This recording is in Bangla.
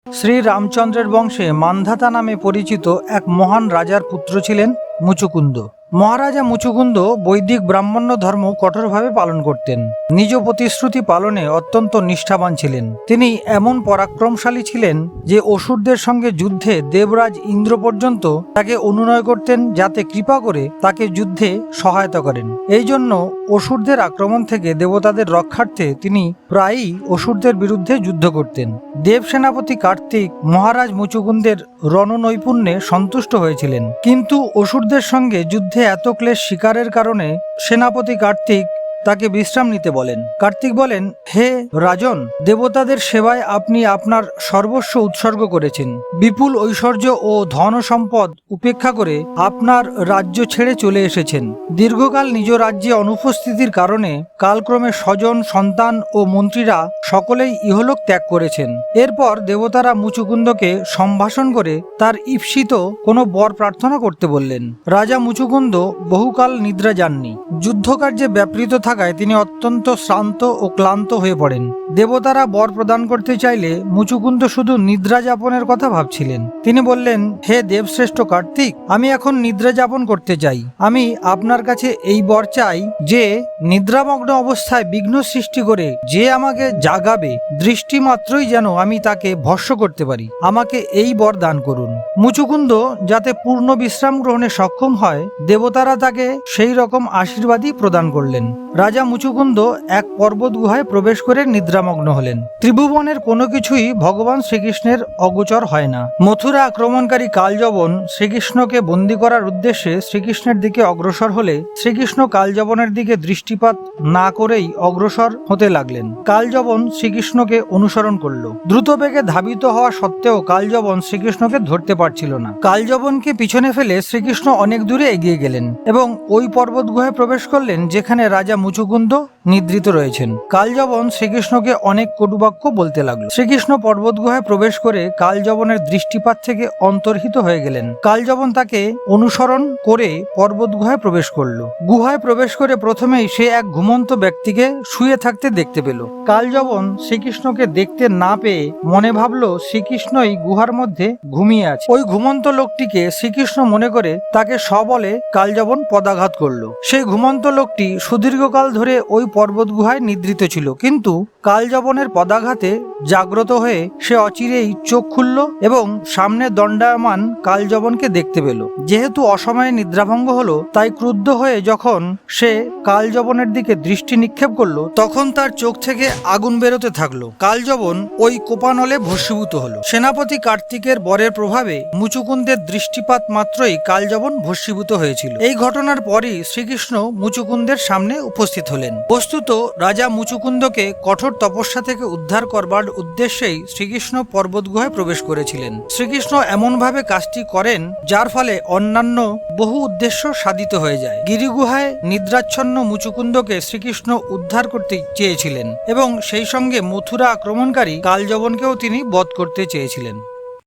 শ্রী রামচন্দ্রের বংশে মান্ধাতা নামে পরিচিত এক মহান রাজার পুত্র ছিলেন মুচুকুন্দ। মহারাজা মুচুকুন্দ বৈদিক ব্রাহ্মণ্য ধর্ম কঠোরভাবে পালন করতেন। নিজ প্রতিশ্রুতি পালনে অত্যন্ত নিষ্ঠাবান ছিলেন। তিনি এমন পরাক্রমশালী ছিলেন যে অসুরদের সঙ্গে যুদ্ধে দেবরাজ ইন্দ্র পর্যন্ত তাকে অনুনয় করতেন যাতে কৃপা করে তাকে যুদ্ধে সহায়তা করেন। এই জন্য অসুরদের আক্রমণ থেকে দেবতাদের রক্ষার্থে তিনি প্রায়ই অসুরদের বিরুদ্ধে যুদ্ধ করতেন। দেব সেনাপতি কার্তিক মহারাজ মুচুকুন্দের রণনৈপুণ্যে সন্তুষ্ট হয়েছিলেন, কিন্তু অসুরদের সঙ্গে যুদ্ধে এত ক্লেশ শিকারের কারণে সেনাপতি কার্তিক তাকে বিশ্রাম নিতে বলেন। কার্তিক বলেন, হে রাজন, দেবতাদের সেবায় আপনি আপনার সর্বস্ব উৎসর্গ করেছেন। বিপুল ঐশ্বর্য ও ধন সম্পদ উপেক্ষা করে আপনার রাজ্য ছেড়ে চলে এসেছেন। দীর্ঘকাল নিজ রাজ্যে অনুপস্থিতির কারণে কালক্রমে স্বজন, সন্তান ও মন্ত্রীরা সকলেই ইহলোক ত্যাগ করেছেন। এরপর দেবতারা মুচুকুন্দকে সম্ভাষণ করে তার ঈপ্সিত কোনো বর প্রার্থনা করতে বললেন। রাজা মুচুকুন্দ বহুকাল নিদ্রা যাননি। যুদ্ধকার্যে ব্যাপৃত থাকায় তিনি অত্যন্ত শ্রান্ত ও ক্লান্ত হয়ে পড়েন। দেবতারা বর প্রদান করতে চাইলে মুচুকুন্দ শুধু নিদ্রা যাপনের কথা ভাবছিলেন। তিনি বললেন, হে দেবশ্রেষ্ঠ কার্তিক, আমি এখন নিদ্রা যাপন করতে চাই। আমি আপনার কাছে এই বর চাই যে নিদ্রামগ্ন অবস্থায় বিঘ্ন সৃষ্টি করে যে আমাকে জাগাবে, দৃষ্টি মাত্রই যেন আমি তাকে ভস্ম করতে পারি। আমাকে এই বর দান করুন। মুচুকুন্দ যাতে পূর্ণ বিশ্রাম গ্রহণে সক্ষম হয়, দেবতারা তাকে সেই রকম আশীর্বাদই প্রদান করলেন। রাজা মুচুকুন্দ এক পর্বত গুহায় প্রবেশ করে নিদ্রামগ্ন হলেন। ত্রিভুবনের কোনো কিছুই ভগবান শ্রীকৃষ্ণের অগোচর হয় না। মথুরা আক্রমণকারী কালযবন শ্রীকৃষ্ণকে বন্দী করার উদ্দেশ্যে শ্রীকৃষ্ণের দিকে অগ্রসর হলে শ্রীকৃষ্ণ কালযবনের দিকে দৃষ্টিপাত না করেই অগ্রসর হতে লাগলেন। কালযবন শ্রীকৃষ্ণকে অনুসরণ করল। দ্রুত বেগে ধাবিত হওয়া সত্ত্বেও কালযবন শ্রীকৃষ্ণকে ধরতে পারছিল না। কালযবনকে পিছনে ফেলে শ্রীকৃষ্ণ অনেক দূরে এগিয়ে গেলেন এবং ওই পর্বত গুহায় প্রবেশ করলেন যেখানে রাজা মুচুকুন্দ নিদ্রিত রয়েছেন। কালযবন শ্রীকৃষ্ণকে অনেক কটুবাক্য বলতে লাগলো। শ্রীকৃষ্ণ পর্বত গুহায় প্রবেশ করে কালযবনের দৃষ্টিপাত থেকে অন্তর্হিত হয়ে গেলেন। কালযবন তাকে অনুসরণ করে পর্বত গুহায় প্রবেশ করলো। গুহায় প্রবেশ করে প্রথমেই সে এক ঘুমন্ত ব্যক্তিকে শুয়ে থাকতে দেখতে পেল। কালযবন শ্রীকৃষ্ণকে দেখতে না পেয়ে মনে ভাবলো শ্রীকৃষ্ণই গুহার মধ্যে ঘুমিয়ে আছে। ওই ঘুমন্ত লোকটিকে শ্রীকৃষ্ণ মনে করে তাকে সবলে কালযবন পদাঘাত করলো। সেই ঘুমন্ত লোকটি সুদীর্ঘকাল ধরে ওই পর্বত গুহায় নিদ্রিত ছিল, কিন্তু কালযবনের পদাঘাতে জাগ্রত হয়ে সে অচিরেই চোখ খুলল এবং সামনে দণ্ডায়মান কালযবনকে দেখতে পেল। যেহেতু অসময়ে নিদ্রাভঙ্গ হলো, তাই ক্রুদ্ধ হয়ে যখন সে কালযবনের দিকে দৃষ্টি নিক্ষেপ করলো, তখন তার চোখ থেকে আগুন বেরোতে থাকলো। কালযবন ওই কোপানলে ভস্মীভূত হলো। সেনাপতি কার্তিকের বরের প্রভাবে মুচুকুন্দের দৃষ্টিপাত মাত্রই কালযবন ভস্মীভূত হয়েছিল। এই ঘটনার পরই শ্রীকৃষ্ণ মুচুকুন্দের সামনে উপস্থিত হলেন। বস্তুত রাজা মুচুকুন্দকে কঠোর তপস্যা থেকে উদ্ধার করবার উদ্দেশ্যেই শ্রীকৃষ্ণ পর্বত গুহায় প্রবেশ করেছিলেন। শ্রীকৃষ্ণ এমনভাবে কাজটি করেন যার ফলে অন্যান্য বহু উদ্দেশ্য সাধিত হয়ে যায়। গিরিগুহায় নিদ্রাচ্ছন্ন মুচুকুন্দকে শ্রীকৃষ্ণ উদ্ধার করতে চেয়েছিলেন এবং সেই সঙ্গে মথুরা আক্রমণকারী কালযবনকেও তিনি বধ করতে চেয়েছিলেন।